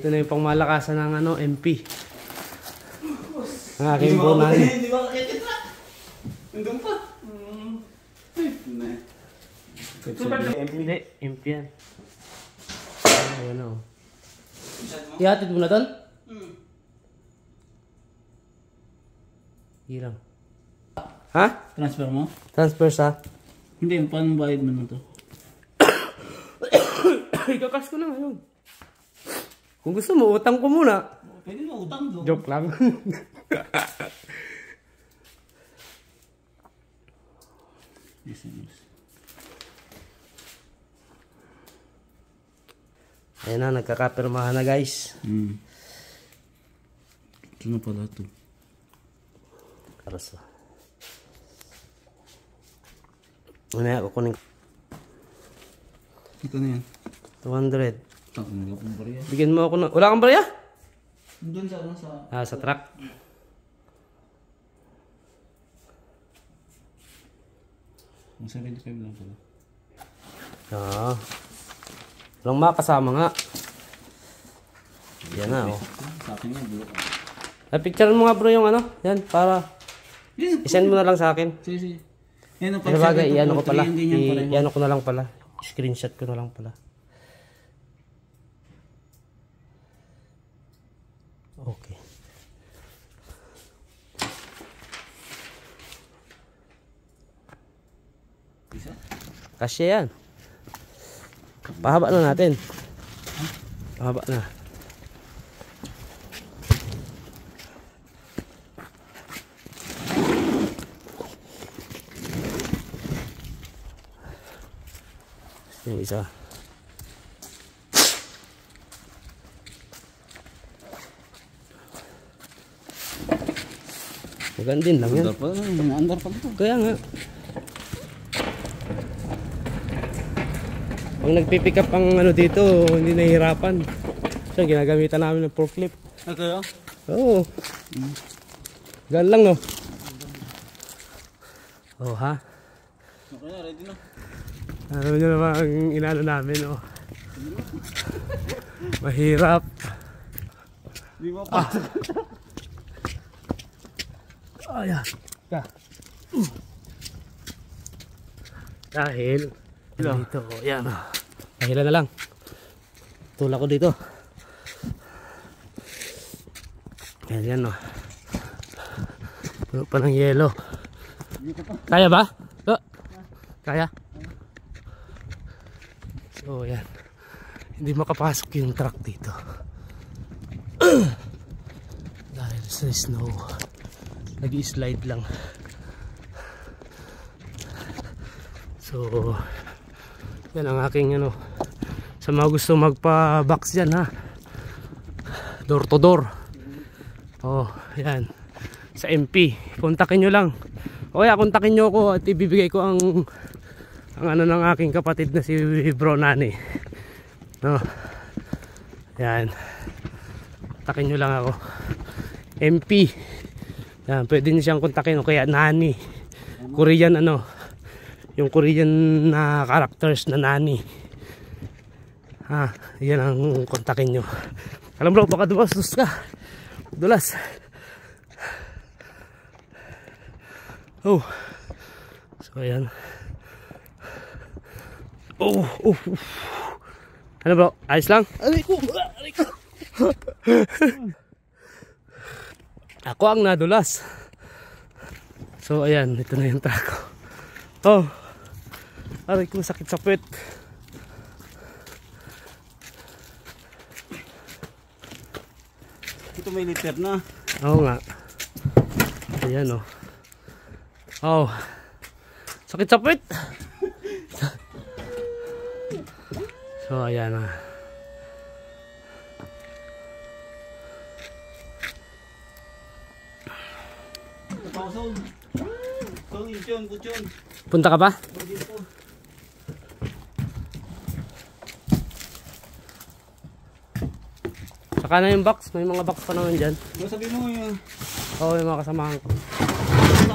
Ito na yung pangmalakasan ng ano, MP. Ang aking Brunani. Hindi ba kakititra? Nandun pa. Hindi, MP yan. Ayan o. Ihatid mo na doon? Hirang. Ha? Transfer mo? Transfer sa? Hindi, paano bayad mo na to? Ikakas ko na ngayon. Kung gusto mo, utang ko muna. Pwede mo utang doon. Joke lang. Ayan na, nagkakapirmahan na guys. Ito na pala ito. Karas ba? Mamaya kukunin. Ito na yan. 200. Wala akong barya. Bigyan mo ako na. Wala kang barya? Doon sa ano sa... Ah, sa truck. Ang 75 lang pala. Ah. Walang makasama nga. Yan na oh. Sa akin nga, bulok. Picture mo nga bro yung ano. Yan, para isend mo na lang sa akin. Sige. Yan ang pag-bagay, iano ko pala. Iano Iano ko na lang pala. Screenshot ko na lang pala. Okay. Kasya yan. Pahaba na natin. Pahaba na. Yung isa. Magandin lang yan. Under pa ito. Kaya nga. Pag nagpipick up ang ano dito, hindi nahihirapan. So, ginagamitan namin ng forklift. Okay, Oo. Gaan lang, no? Oh, ha? Okay na, ready na. Alam nyo naman ang inano namin, oh. Mahirap. Di ba pa? Ayan. Dahil dito, yan. Pahilan na lang. Tulak ko dito. Yan, no. Puno pa ng yelo. Kaya ba? Oh. Kaya? So, yan. Hindi makapasok yung truck dito. Dahil sa snow. Nag-i-slide lang. So, yan ang aking ano. Sa mga gusto magpa-box dyan, ha. Door to door. Oh, yan. Sa MP. Kontakin nyo lang. O kaya kontakin nyo ako at ibibigay ko ang ano ng aking kapatid na si Brunani. No. Yan. Kontakin nyo lang ako. MP. Yan, pwede nyo siyang kontakin o kaya Nani. Korean ano. Yung Korean na characters na Nani. Ha, yan ang kontakin nyo. Alam bro, baka dulas ka. Dulas. Oh. So ayan. Oh. Ano bro? Ayos lang? Aray ko. Ako ang nadulas. So ayan, ito na yung truck ko. Oh. Aray ko, sakit sa puwet. Ito may liter na. Oo nga. Ayan oh. Oh. Sakit sa puwet. So ayan na. Punta ka pa? Saka na yung box. May mga box pa naman dyan. Sabi mo yung... Oo, yung mga kasamahan ko.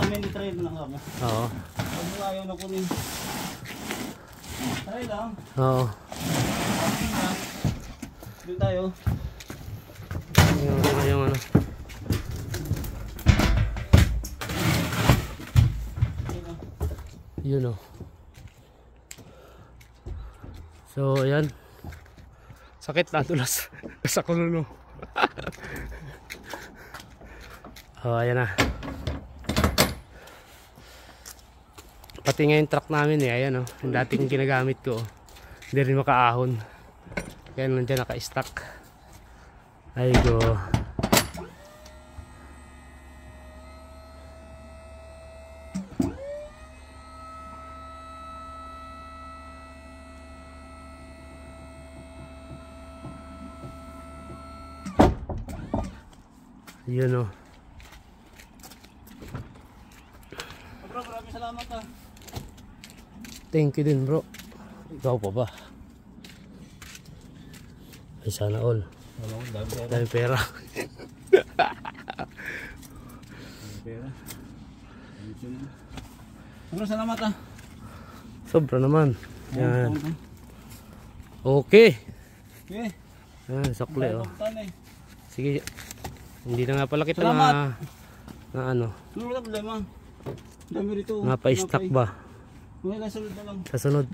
May try na lang ako. Oo. Pag mo ayaw na kunin. Try lang. Oo. Doon tayo. Yun o. So ayan. Sakit na tulas. Sa kulo. Oh, ayan na. Pati nga yung truck namin eh, ayan o. Yung dating ginagamit ko. Hindi rin makaahon. Kaya nandiyan naka-stack. Ay go. Yun o. Bro, maraming salamat ah. Thank you din bro. Ikaw pa ba? Ay sana all. Dami pera. Sobrang salamat ah. Sobra naman. Yan. Okay. Okay. Yan, sakli oh. eh. Sige. Hindi na nga pala kita Salamat. na ano. Ano wala problema? Dami rito. Nga pa-stack ba? Wala, sunod na lang. Sa sunod.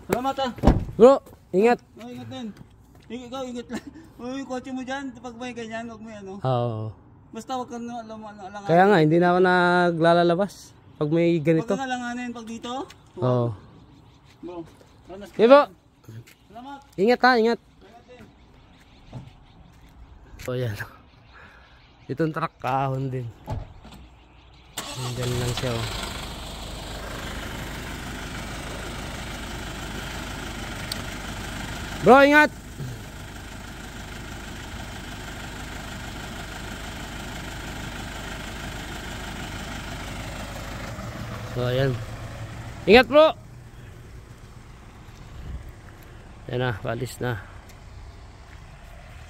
Salamat ah. Bro, ingat. Oh, ingat din. Ikaw, ingat lang. Yung kotse mo dyan, pag may ganyan, huwag may ano. Oo. Basta huwag kang alangan. Kaya nga, hindi na ako naglalabas. Pag may ganito. Huwag kang alanganin pag dito. Oo. Bro, ranas Okay bro. Salamat. Ingat ha, ingat. Ingat din. So yan. Itong truck kahon din. Nandyan lang siya oh. Bro, ingat! So ayan. Ingat bro! Yan na, palis na.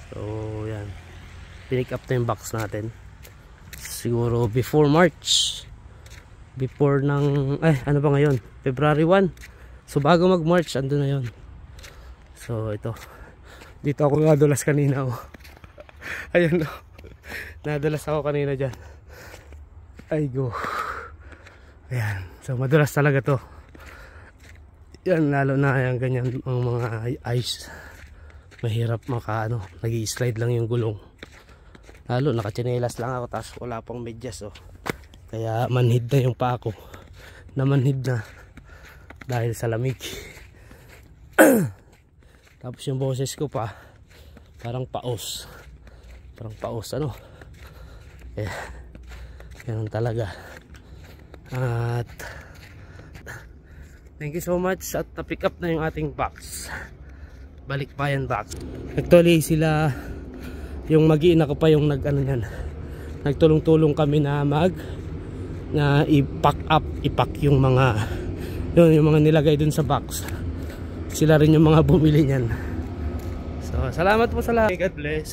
So yan. Pinick up na yung box natin. Siguro before March. Before ng, ano ba ngayon? February 1. So bago mag March, ando na yon. So ito. Dito ako nadulas kanina oh. Ayun oh. Nadulas ako kanina dyan. Ay go. Ayan. So madulas talaga to. Yan, lalo na yung ganyan ang mga ice. Mahirap maka ano, nag-i-slide lang yung gulong. Lalo nakachinelas lang ako tapos wala pang medyas oh. Kaya manhid na yung paa ko. Namanhid na dahil sa lamig. Tapos yung boses ko pa parang paos. Parang paos ano. Eh, ganun talaga. At thank you so much at na-pick up na yung ating box. Balikbayan box. Actually sila yung mag-iina ko pa yung nag-ano yan. Nagtulong-tulong kami na ipack yung mga yung mga nilagay dun sa box. Sila rin yung mga bumili niyan. So salamat po sa lahat. God bless.